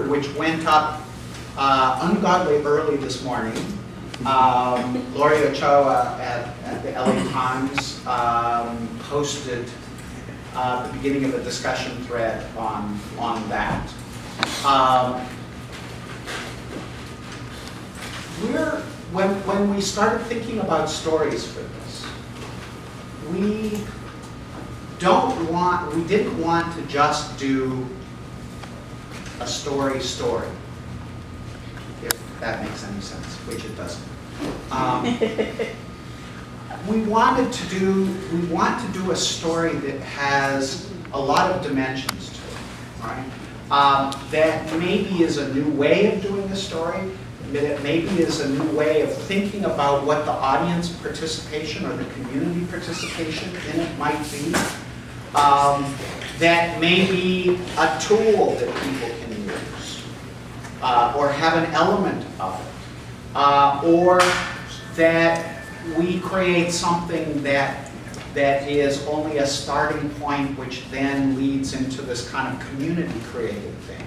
which went up ungodly early this morning. Gloria Ochoa at the LA Times posted the beginning of a discussion thread on that. When we started thinking about stories for this, we didn't want to just do a story, if that makes any sense, which it doesn't. We want to do a story that has a lot of dimensions to it, right? That maybe is a new way of doing a story, that it maybe is a new way of thinking about what the audience participation or the community participation in it might be. That may be a tool that people can use, or have an element of it, or that we create something that is only a starting point, which then leads into this kind of community created thing.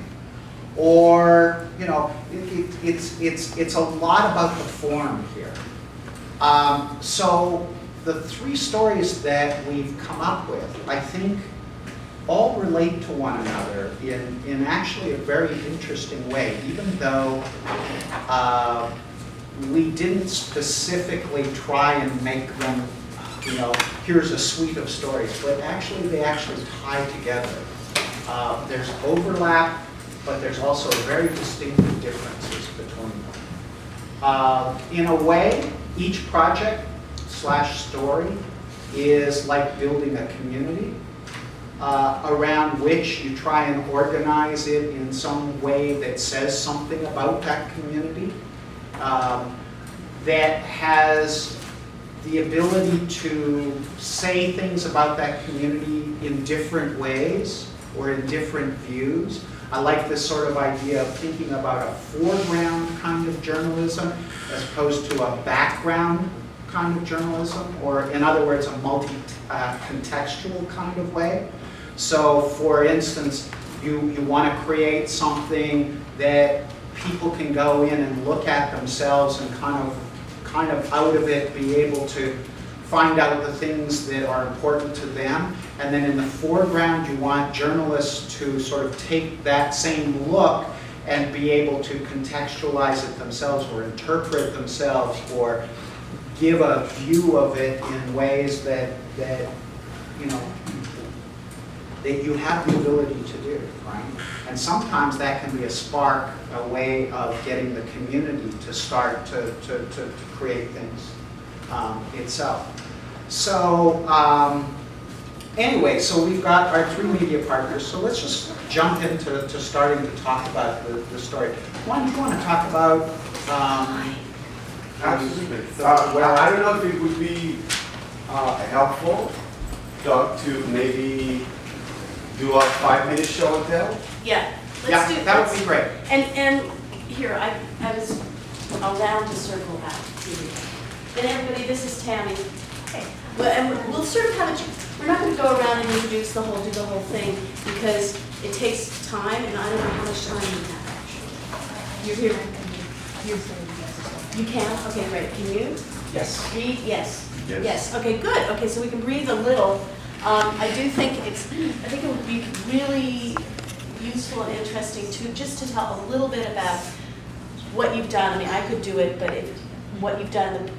Or, you know, it's a lot about the form here. So the three stories that we've come up with, I think, all relate to one another in actually a very interesting way, even though we didn't specifically try and make them, you know, here's a suite of stories, but actually they actually tie together. There's overlap, but there's also very distinctive differences between them. In a way, each project / story is like building a community around which you try and organize it in some way that says something about that community, that has the ability to say things about that community in different ways or in different views. I like this sort of idea of thinking about a foreground kind of journalism as opposed to a background kind of journalism, or in other words, a multi-contextual kind of way. So for instance, you want to create something that people can go in and look at themselves and kind of out of it be able to find out the things that are important to them. And then in the foreground, you want journalists to sort of take that same look and be able to contextualize it themselves or interpret themselves or give a view of it in ways that you know, that you have the ability to do, right? And sometimes that can be a spark, a way of getting the community to start to create things itself. So anyway, so we've got our three media partners. So let's just jump into starting to talk about the story. One, you want to talk about? Absolutely. Well, I don't know if it would be helpful, Doug, to maybe do a 5-minute show and tell? Yeah, That would be great. And here, I was allowed to circle back. Here we go. And everybody, this is Tammy. Okay. Well, and we'll sort of have we're not going to go around and do the whole thing, because it takes time, and I don't know how much time you have actually. You're here. You can? Okay, great. Can you? Yes. Read? Yes. Yes. Yes. Okay, good. Okay, so we can breathe a little. I think it would be really useful and interesting just to tell a little bit about what you've done. I mean, I could do it, but what you've done,